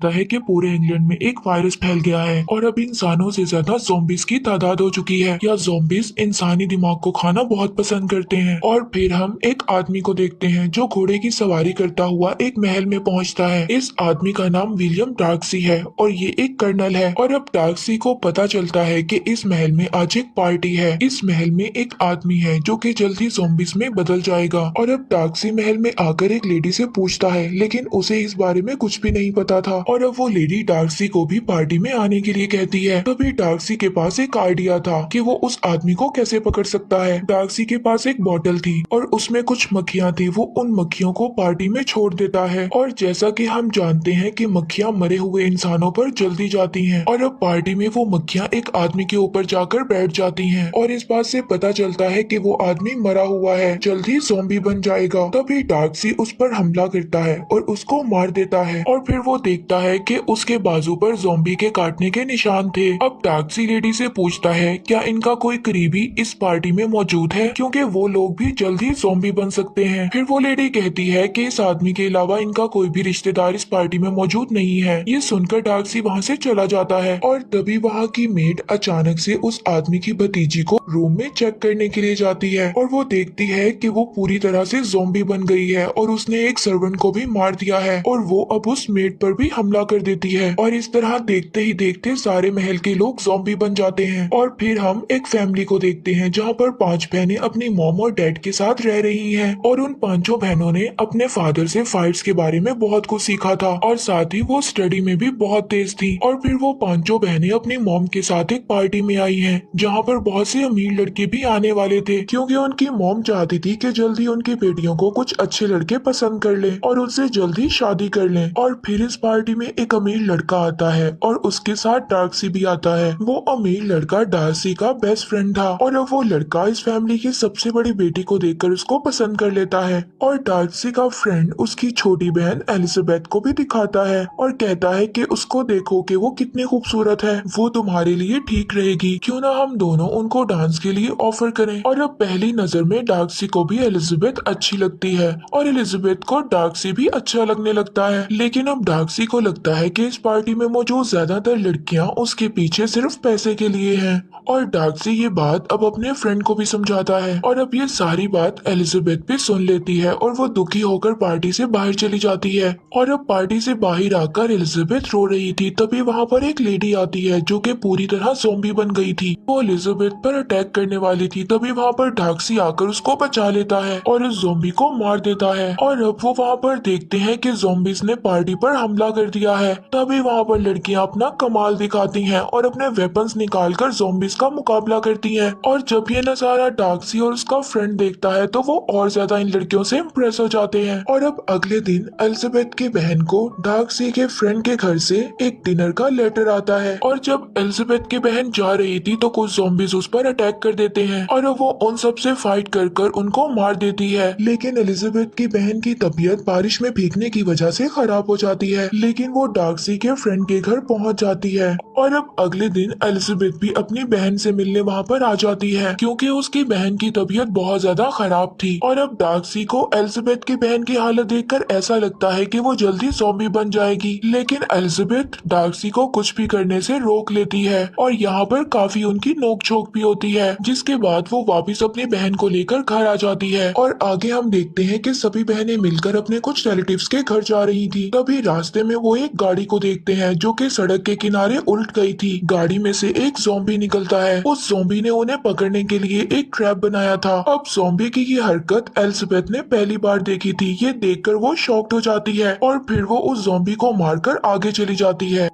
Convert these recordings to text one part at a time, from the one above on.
है कि पूरे इंग्लैंड में एक वायरस फैल गया है और अब इंसानों से ज्यादा ज़ॉम्बीज़ की तादाद हो चुकी है। या ज़ॉम्बीज़ इंसानी दिमाग को खाना बहुत पसंद करते हैं। और फिर हम एक आदमी को देखते हैं जो घोड़े की सवारी करता हुआ एक महल में पहुंचता है। इस आदमी का नाम विलियम डार्कसी है और ये एक कर्नल है। और अब डार्कसी को पता चलता है कि इस महल में आज एक पार्टी है। इस महल में एक आदमी है जो कि जल्द ही ज़ॉम्बीज़ में बदल जाएगा। और अब डार्कसी महल में आकर एक लेडी से पूछता है, लेकिन उसे इस बारे में कुछ भी नहीं पता था। और अब वो लेडी डार्कसी को भी पार्टी में आने के लिए कहती है। तभी डार्कसी के पास एक आइडिया था कि वो उस आदमी को कैसे पकड़ सकता है। डार्कसी के पास एक बोतल थी और उसमें कुछ मक्खियां थी। वो उन मक्खियों को पार्टी में छोड़ देता है और जैसा कि हम जानते हैं कि मक्खियां मरे हुए इंसानों पर जल्दी जाती हैं। और अब पार्टी में वो मक्खियां एक आदमी के ऊपर जाकर बैठ जाती हैं और इस बात से पता चलता है कि वो आदमी मरा हुआ है, जल्द ही ज़ॉम्बी बन जाएगा। तभी डार्कसी उस पर हमला करता है और उसको मार देता है। और फिर वो देखता है कि उसके बाजू पर ज़ॉम्बी के काटने के निशान थे। अब डार्कसी लेडी से पूछता है क्या इनका कोई करीबी इस पार्टी में मौजूद है, क्योंकि वो लोग भी जल्द ही ज़ॉम्बी बन सकते हैं। फिर वो लेडी कहती है कि इस आदमी के अलावा इनका कोई भी रिश्तेदार इस पार्टी में मौजूद नहीं है। ये सुनकर डार्कसी वहाँ से चला जाता है और तभी वहाँ की मेड अचानक से उस आदमी की भतीजी को रूम में चेक करने के लिए जाती है और वो देखती है कि वो पूरी तरह से ज़ॉम्बी बन गई है और उसने एक सर्वेंट को भी मार दिया है और वो अब उस मेड पर भी हमला कर देती है। और इस तरह देखते ही देखते सारे महल के लोग ज़ॉम्बी बन जाते हैं। और फिर हम एक फैमिली को देखते हैं जहाँ पर 5 बहनें अपनी मॉम और डैड के साथ रह रही हैं और उन 5 बहनों ने अपने फादर से फाइट्स के बारे में बहुत कुछ सीखा था और साथ ही वो स्टडी में भी बहुत तेज थी। और फिर वो 5 बहनें अपनी मॉम के साथ एक पार्टी में आई हैं जहाँ पर बहुत से अमीर लड़के भी आने वाले थे, क्योंकि उनकी मॉम चाहती थी कि जल्दी उनकी बेटियों को कुछ अच्छे लड़के पसंद कर लें और उनसे जल्दी शादी कर लें। और फिर इस पार्टी में एक अमीर लड़का आता है और उसके साथ डार्कसी भी आता है। वो अमीर लड़का डार्सी का बेस्ट फ्रेंड था और अब वो लड़का इस फैमिली की सबसे बड़ी बेटी को देखकर उसको पसंद कर लेता है। और डार्सी का फ्रेंड उसकी छोटी बहन एलिजाबेथ को भी दिखाता है और कहता है कि उसको देखो कि वो कितनी खूबसूरत है, वो तुम्हारे लिए ठीक रहेगी, क्यों ना हम दोनों उनको डांस के लिए ऑफर करें। और अब पहली नजर में डार्सी को भी एलिजाबेथ अच्छी लगती है और एलिजाबेथ को डार्सी भी अच्छा लगने लगता है। लेकिन अब डार्सी को लगता है कि इस पार्टी में मौजूद ज्यादातर लड़कियां उसके पीछे सिर्फ पैसे के लिए हैं। और डार्सी ये बात अब अपने फ्रेंड को भी समझाता है और अब ये सारी बात एलिजाबेथ भी सुन लेती है और वो दुखी होकर पार्टी से बाहर चली जाती है। और अब पार्टी से बाहर आकर एलिजाबेथ रो रही थी, तभी वहाँ पर एक लेडी आती है जो कि पूरी तरह ज़ॉम्बी बन गई थी। वो एलिजाबेथ पर अटैक करने वाली थी, तभी वहाँ पर डार्सी आकर उसको बचा लेता है और उस ज़ॉम्बी को मार देता है। और अब वो वहाँ पर देखते हैं कि ज़ॉम्बीज ने पार्टी पर हमला कर दिया है। तभी वहाँ पर लड़कियां अपना कमाल दिखाती हैं और अपने वेपन्स निकालकर ज़ॉम्बीज का मुकाबला करती हैं। और जब ये नजारा डार्सी और उसका फ्रेंड देखता है तो वो और ज्यादा इन लड़कियों से इम्प्रेस हो जाते हैं। और अब अगले दिन एलिजाबेथ की बहन को डार्सी के फ्रेंड के घर से एक डिनर का लेटर आता है और जब एलिजाबेथ की बहन जा रही थी तो कुछ ज़ॉम्बीज उस पर अटैक कर देते हैं और वो उन सब से फाइट कर कर उनको मार देती है। लेकिन एलिजाबेथ की बहन की तबीयत बारिश में भीगने की वजह से खराब हो जाती है, लेकिन वो डार्सी के फ्रेंड के घर पहुंच जाती है। और अब अगले दिन एलिजाबेथ भी अपनी बहन से मिलने वहां पर आ जाती है, क्योंकि उसकी बहन की तबीयत बहुत ज्यादा खराब थी। और अब डार्सी को एलिजाबेथ की बहन की हालत देखकर ऐसा लगता है कि वो जल्दी ज़ॉम्बी बन जाएगी, लेकिन एलिजाबेथ डार्सी को कुछ भी करने से रोक लेती है और यहाँ पर काफी उनकी नोक-झोंक भी होती है, जिसके बाद वो वापस अपनी बहन को लेकर घर आ जाती है। और आगे हम देखते हैं कि सभी बहनें मिलकर अपने कुछ रिलेटिव्स के घर जा रही थी। तभी रास्ते में वो एक गाड़ी को देखते हैं जो कि सड़क के किनारे उल्ट गई थी। गाड़ी में से एक ज़ॉम्बी निकलता है। उस ज़ॉम्बी ने उन्हें पकड़ने के लिए एक ट्रैप बनाया था। अब ज़ॉम्बी की ये हरकत एलिजाबेथ ने पहली बार देखी थी। ये देखकर वो शॉक्ड हो जाती है और फिर वो उस ज़ॉम्बी को मारकर आगे चली जाती है।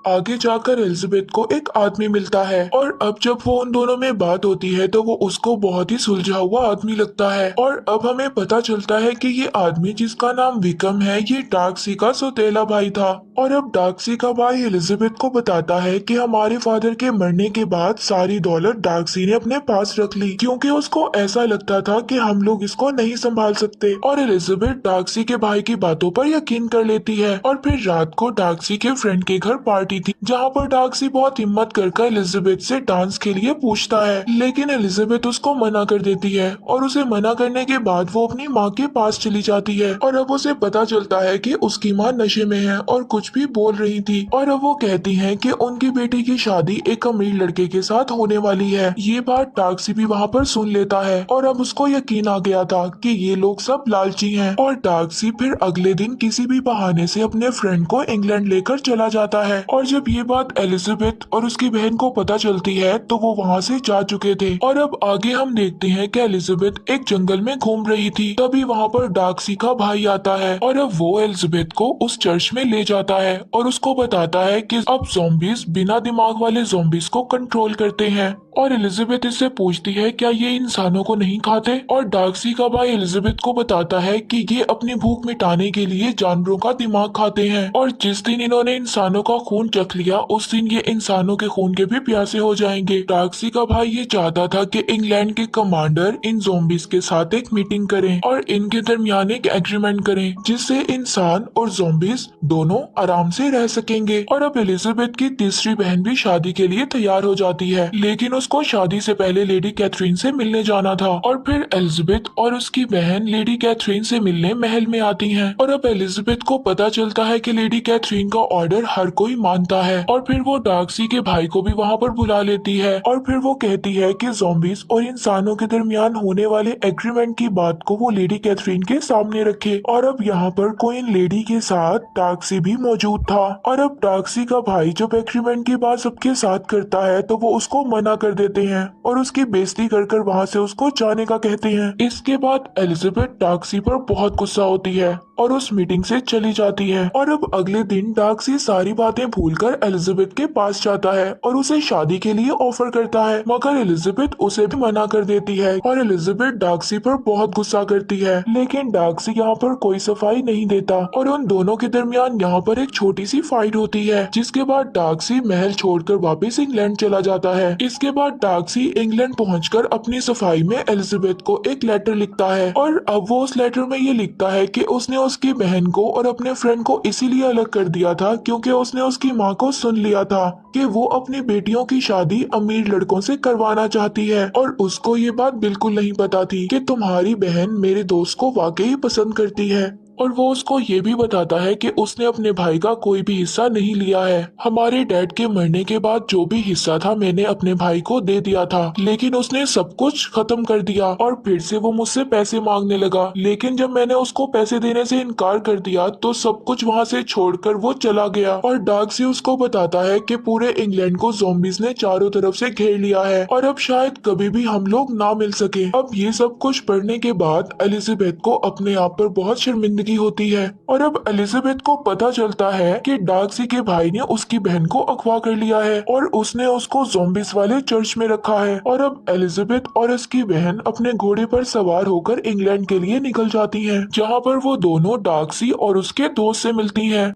आगे जाकर एलिजाबेथ को एक आदमी मिलता है और अब जब वो उन दोनों में बात होती है तो वो उसको बहुत ही सुलझा हुआ आदमी लगता है। और अब हमें पता चलता है कि ये आदमी जिसका नाम विकम है, ये डार्सी का सौतेला भाई था। और अब डार्सी का भाई एलिजाबेथ को बताता है कि हमारे फादर के मरने के बाद सारी दौलत डार्सी ने अपने पास रख ली, क्योंकि उसको ऐसा लगता था कि हम लोग इसको नहीं संभाल सकते। और एलिजाबेथ डार्सी के भाई की बातों पर यकीन कर लेती है और फिर रात को डार्सी के फ्रेंड के घर पार्टी चुकी थी, जहाँ पर डार्सी बहुत हिम्मत कर एलिजाबेथ से डांस के लिए पूछता है, लेकिन एलिजाबेथ उसको मना कर देती है और उसे मना करने के बाद वो अपनी माँ के पास चली जाती है। और अब उसे पता चलता है कि उसकी माँ नशे में है और कुछ भी बोल रही थी, और अब वो कहती है कि उनकी बेटी की शादी एक अमीर लड़के के साथ होने वाली है। ये बात डार्सी भी वहाँ पर सुन लेता है और अब उसको यकीन आ गया था कि ये लोग सब लालची हैं। और डार्सी फिर अगले दिन किसी भी बहाने से अपने फ्रेंड को इंग्लैंड लेकर चला जाता है। और जब ये बात एलिजाबेथ और उसकी बहन को पता चलती है तो वो वहाँ से जा चुके थे। और अब आगे हम देखते हैं कि एलिजाबेथ एक जंगल में घूम रही थी, तभी वहाँ पर डार्सी का भाई आता है और अब वो एलिजाबेथ को उस चर्च में ले जाता है और उसको बताता है कि अब ज़ॉम्बीज बिना दिमाग वाले ज़ॉम्बीज को कंट्रोल करते हैं। और एलिजाबेथ इससे पूछती है क्या ये इंसानों को नहीं खाते, और डार्सी का भाई एलिजाबेथ को बताता है कि ये अपनी भूख मिटाने के लिए जानवरों का दिमाग खाते हैं, और जिस दिन इन्होंने इंसानों का खून चख लिया उस दिन ये इंसानों के खून के भी प्यासे हो जाएंगे। डार्सी का भाई ये चाहता था कि इंग्लैंड के कमांडर इन ज़ॉम्बीज के साथ एक मीटिंग करें और इनके दरमियान एक एग्रीमेंट करें, जिससे इंसान और ज़ॉम्बीज दोनों आराम से रह सकेंगे। और अब एलिजाबेथ की तीसरी बहन भी शादी के लिए तैयार हो जाती है, लेकिन उसको शादी से पहले लेडी कैथरीन से मिलने जाना था। और फिर एलिजाबेथ और उसकी बहन लेडी कैथरीन से मिलने महल में आती हैं। और अब एलिजाबेथ को पता चलता है कि लेडी कैथरीन का ऑर्डर हर कोई मानता है, और फिर वो डार्सी के भाई को भी वहाँ पर बुला लेती है और फिर वो कहती है कि ज़ॉम्बीज और इंसानों के दरमियान होने वाले एग्रीमेंट की बात को वो लेडी कैथरीन के सामने रखे। और अब यहाँ पर क्वीन लेडी के साथ डार्सी भी मौजूद था। और अब डार्सी का भाई जब एग्रीमेंट की बात सबके साथ करता है तो वो उसको मना कर देते हैं और उसकी बेइज्जती कर कर वहाँ से उसको जाने का कहते हैं। इसके बाद एलिजाबेथ डार्सी पर बहुत गुस्सा होती है और उस मीटिंग से चली जाती है। और अब अगले दिन डार्सी सारी बातें भूलकर एलिजाबेथ के पास जाता है और उसे शादी के लिए ऑफर करता है, मगर एलिजाबेथ उसे भी मना कर देती है और एलिजाबेथ डार्सी पर बहुत गुस्सा करती है, लेकिन डार्सी यहाँ पर कोई सफाई नहीं देता और उन दोनों के दरमियान यहाँ पर एक छोटी सी फाइट होती है, जिसके बाद डार्सी महल छोड़कर वापस इंग्लैंड चला जाता है। इसके बाद डार्सी इंग्लैंड पहुंचकर अपनी सफाई में एलिजाबेथ को एक लेटर लिखता है, और अब वो उस लेटर में ये लिखता है कि उसने उसकी बहन को और अपने फ्रेंड को इसीलिए अलग कर दिया था क्योंकि उसने उसकी माँ को सुन लिया था कि वो अपनी बेटियों की शादी अमीर लड़कों से करवाना चाहती है, और उसको ये बात बिल्कुल नहीं पता थी कि तुम्हारी बहन मेरे दोस्त को वाकई पसंद करती है। और वो उसको ये भी बताता है कि उसने अपने भाई का कोई भी हिस्सा नहीं लिया है। हमारे डैड के मरने के बाद जो भी हिस्सा था मैंने अपने भाई को दे दिया था, लेकिन उसने सब कुछ खत्म कर दिया और फिर से वो मुझसे पैसे मांगने लगा, लेकिन जब मैंने उसको पैसे देने से इनकार कर दिया तो सब कुछ वहाँ से छोड़कर वो चला गया। और डार्सी उसको बताता है कि पूरे इंग्लैंड को ज़ॉम्बीज ने चारों तरफ से घेर लिया है और अब शायद कभी भी हम लोग ना मिल सके। अब ये सब कुछ पढ़ने के बाद एलिजाबेथ को अपने आप पर बहुत शर्मिंदगी होती है, और अब एलिजाबेथ को पता चलता है कि डार्सी के भाई ने उसकी बहन को अगवा कर लिया है और उसने उसको ज़ॉम्बीज वाले चर्च में रखा है। और अब एलिजाबेथ और उसकी बहन अपने घोड़े पर सवार होकर इंग्लैंड के लिए निकल जाती हैं, जहां पर वो दोनों डार्सी और उसके दोस्त से मिलती हैं।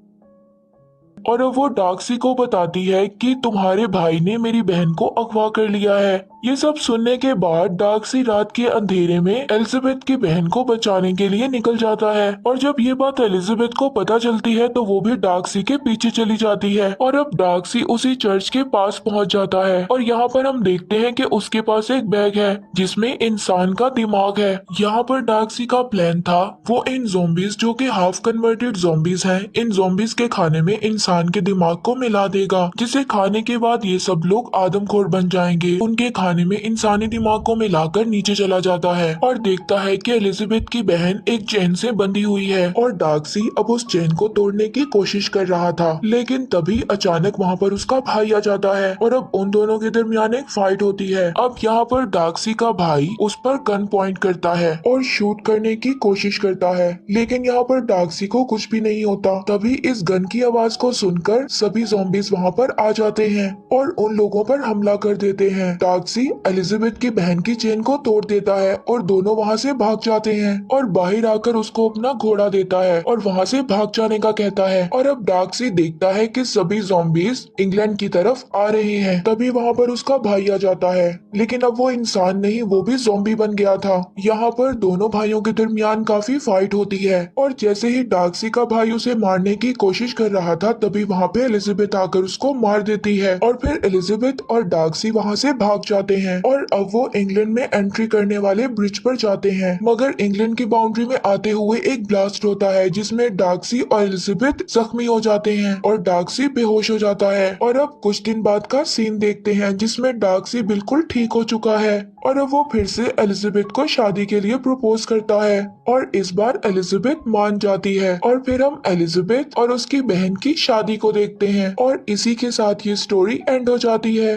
और अब वो डार्सी को बताती है कि तुम्हारे भाई ने मेरी बहन को अगवा कर लिया है। ये सब सुनने के बाद डार्सी रात के अंधेरे में एलिजाबेथ की बहन को बचाने के लिए निकल जाता है, और जब ये बात एलिजाबेथ को पता चलती है तो वो भी डार्सी के पीछे चली जाती है। और अब डार्सी उसी चर्च के पास पहुंच जाता है और यहाँ पर हम देखते हैं कि उसके पास एक बैग है जिसमें इंसान का दिमाग है। यहाँ पर डार्सी का प्लान था वो इन ज़ॉम्बीज जो कि हाफ कन्वर्टेड ज़ॉम्बीज हैं, इन ज़ॉम्बीज के खाने में इंसान के दिमाग को मिला देगा, जिसे खाने के बाद ये सब लोग आदमखोर बन जाएंगे। उनके खाने में इंसानी दिमाग को मिलाकर नीचे चला जाता है और देखता है कि एलिजाबेथ की बहन एक चेन से बंधी हुई है, और डार्सी अब उस चेन को तोड़ने की कोशिश कर रहा था, लेकिन तभी अचानक वहाँ पर उसका भाई आ जाता है और अब उन दोनों के दरमियान एक फाइट होती है। अब यहाँ पर डार्सी का भाई उस पर गन पॉइंट करता है और शूट करने की कोशिश करता है, लेकिन यहाँ पर डार्सी को कुछ भी नहीं होता। तभी इस गन की आवाज को सुनकर सभी ज़ॉम्बीज वहाँ पर आ जाते हैं और उन लोगों पर हमला कर देते हैं। डार्सी डार्सी एलिजाबेथ की बहन की चेन को तोड़ देता है और दोनों वहाँ से भाग जाते हैं और बाहर आकर उसको अपना घोड़ा देता है और वहाँ से भाग जाने का कहता है। और अब डार्सी देखता है कि सभी ज़ॉम्बीज इंग्लैंड की तरफ आ रहे हैं। तभी वहाँ पर उसका भाई आ जाता है, लेकिन अब वो इंसान नहीं, वो भी ज़ॉम्बी बन गया था। यहाँ पर दोनों भाइयों के दरमियान काफी फाइट होती है और जैसे ही डार्सी का भाई उसे मारने की कोशिश कर रहा था तभी वहाँ पे एलिजाबेथ आकर उसको मार देती है और फिर एलिजाबेथ और डार्सी वहाँ से भाग जाते हैं और अब वो इंग्लैंड में एंट्री करने वाले ब्रिज पर जाते हैं। मगर इंग्लैंड की बाउंड्री में आते हुए एक ब्लास्ट होता है जिसमें डार्सी और एलिजाबेथ जख्मी हो जाते हैं और डार्सी बेहोश हो जाता है। और अब कुछ दिन बाद का सीन देखते हैं जिसमें डार्सी बिल्कुल ठीक हो चुका है और अब वो फिर से एलिजाबेथ को शादी के लिए प्रपोज करता है और इस बार एलिजाबेथ मान जाती है और फिर हम एलिजाबेथ और उसकी बहन की शादी को देखते हैं और इसी के साथ ये स्टोरी एंड हो जाती है।